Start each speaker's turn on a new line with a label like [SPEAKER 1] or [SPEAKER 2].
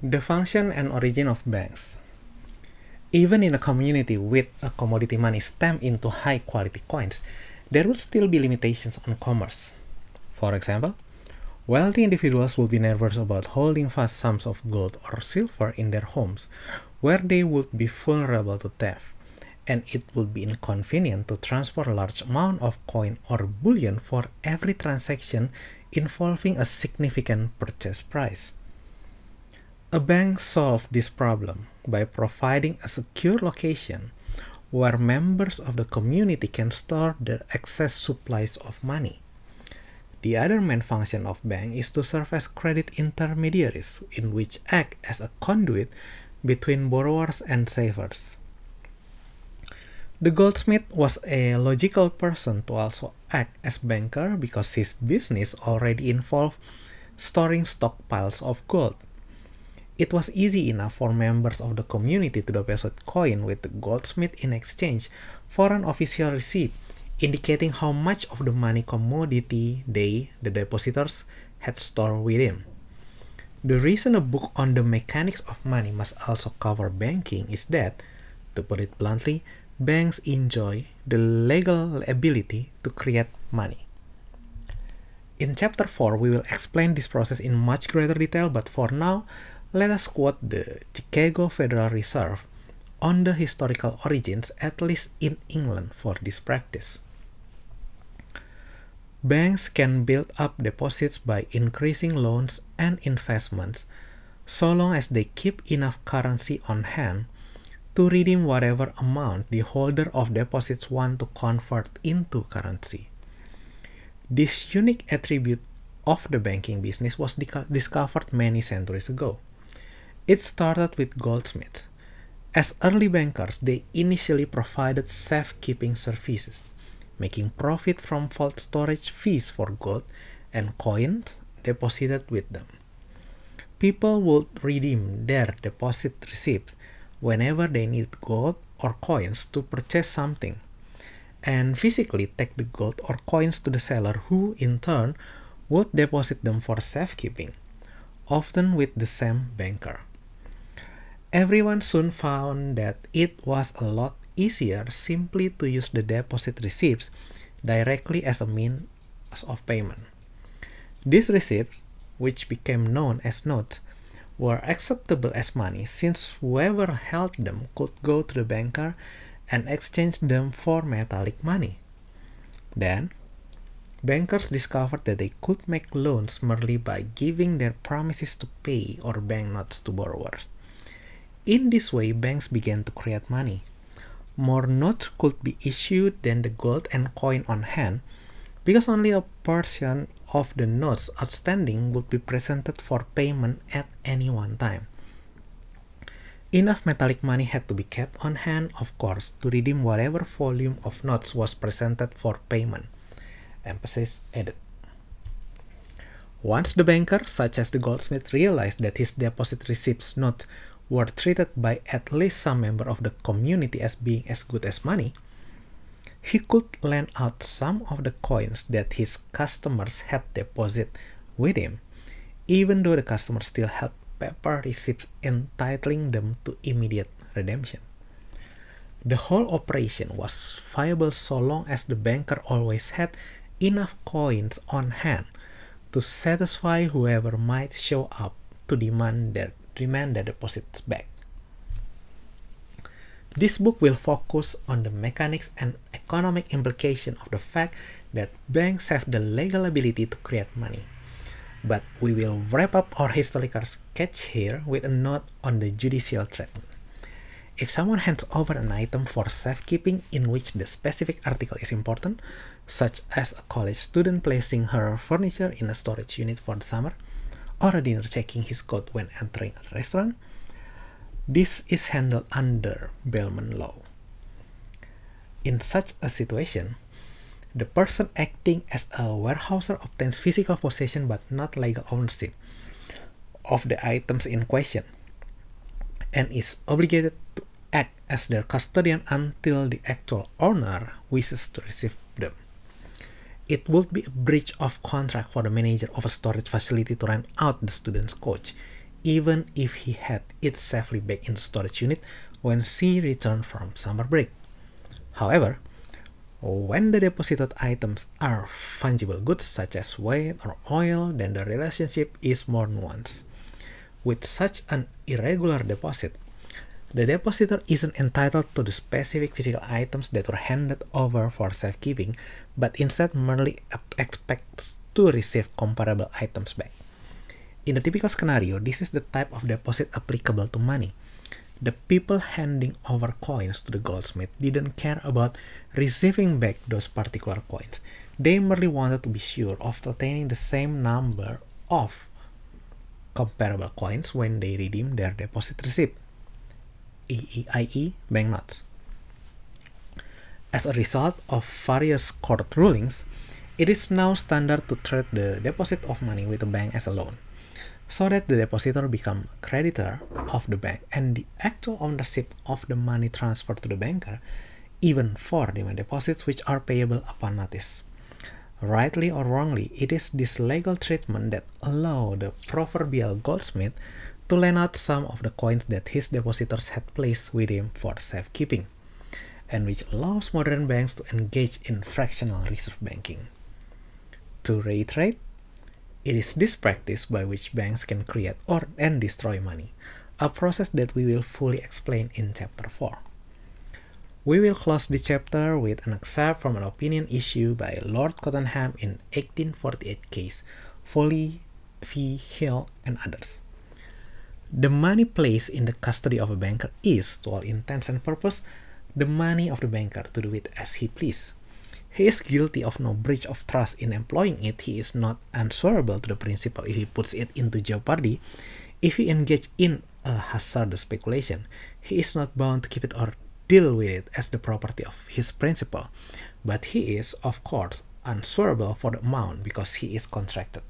[SPEAKER 1] The function and origin of banks. Even in a community with a commodity money stamped into high-quality coins, there will still be limitations on commerce. For example, wealthy individuals will be nervous about holding vast sums of gold or silver in their homes, where they would be vulnerable to theft, and it would be inconvenient to transfer a large amount of coin or bullion for every transaction involving a significant purchase price. A bank solved this problem by providing a secure location where members of the community can store their excess supplies of money. The other main function of bank is to serve as credit intermediaries, in which act as a conduit between borrowers and savers. The goldsmith was a logical person to also act as banker because his business already involved storing stockpiles of gold. It was easy enough for members of the community to deposit coin with the goldsmith in exchange for an official receipt indicating how much of the money commodity they, the depositors, had stored with him. The reason a book on the mechanics of money must also cover banking is that, to put it bluntly, banks enjoy the legal ability to create money. In Chapter 4, we will explain this process in much greater detail, but for now, let us quote the Chicago Federal Reserve on the historical origins, at least in England, for this practice. Banks can build up deposits by increasing loans and investments so long as they keep enough currency on hand to redeem whatever amount the holder of deposits want to convert into currency. This unique attribute of the banking business was discovered many centuries ago. It started with goldsmiths. As early bankers, they initially provided safekeeping services, making profit from vault storage fees for gold and coins deposited with them. People would redeem their deposit receipts whenever they need gold or coins to purchase something, and physically take the gold or coins to the seller, who in turn would deposit them for safekeeping, often with the same banker. Everyone soon found that it was a lot easier simply to use the deposit receipts directly as a means of payment. These receipts, which became known as notes, were acceptable as money since whoever held them could go to the banker and exchange them for metallic money. Then, bankers discovered that they could make loans merely by giving their promises to pay or banknotes to borrowers. In this way, banks began to create money. More notes could be issued than the gold and coin on hand, because only a portion of the notes outstanding would be presented for payment at any one time. Enough metallic money had to be kept on hand, of course, to redeem whatever volume of notes was presented for payment. Emphasis added. Once the banker, such as the goldsmith, realized that his deposit receipts notes were treated by at least some member of the community as being as good as money, he could lend out some of the coins that his customers had deposited with him, even though the customers still held paper receipts entitling them to immediate redemption. The whole operation was viable so long as the banker always had enough coins on hand to satisfy whoever might show up to demand their deposits back. This book will focus on the mechanics and economic implication of the fact that banks have the legal ability to create money. But we will wrap up our historical sketch here with a note on the judicial treatment. If someone hands over an item for safekeeping in which the specific article is important, such as a college student placing her furniture in a storage unit for the summer, or a dinner checking his coat when entering a restaurant, this is handled under bailment law. In such a situation, the person acting as a warehouser obtains physical possession but not legal ownership of the items in question, and is obligated to act as their custodian until the actual owner wishes to receive them. It would be a breach of contract for the manager of a storage facility to rent out the student's coach, even if he had it safely back in the storage unit when she returned from summer break. However, when the deposited items are fungible goods such as weight or oil, then the relationship is more nuanced. With such an irregular deposit, the depositor isn't entitled to the specific physical items that were handed over for safekeeping, but instead merely expects to receive comparable items back. In a typical scenario, this is the type of deposit applicable to money. The people handing over coins to the goldsmith didn't care about receiving back those particular coins. They merely wanted to be sure of obtaining the same number of comparable coins when they redeem their deposit receipt, i.e. banknotes. As a result of various court rulings, it is now standard to treat the deposit of money with a bank as a loan, so that the depositor becomes a creditor of the bank and the actual ownership of the money transferred to the banker, even for demand deposits which are payable upon notice. Rightly or wrongly, it is this legal treatment that allows the proverbial goldsmith to lend out some of the coins that his depositors had placed with him for safekeeping, and which allows modern banks to engage in fractional reserve banking. To reiterate, it is this practice by which banks can create and destroy money, a process that we will fully explain in Chapter 4. We will close the chapter with an excerpt from an opinion issued by Lord Cottenham in 1848 case, Foley v. Hill and others. The money placed in the custody of a banker is, to all intents and purposes, the money of the banker to do with as he please. He is guilty of no breach of trust in employing it. He is not answerable to the principal if he puts it into jeopardy. If he engages in a hazardous speculation, he is not bound to keep it or deal with it as the property of his principal, but he is, of course, answerable for the amount because he is contracted.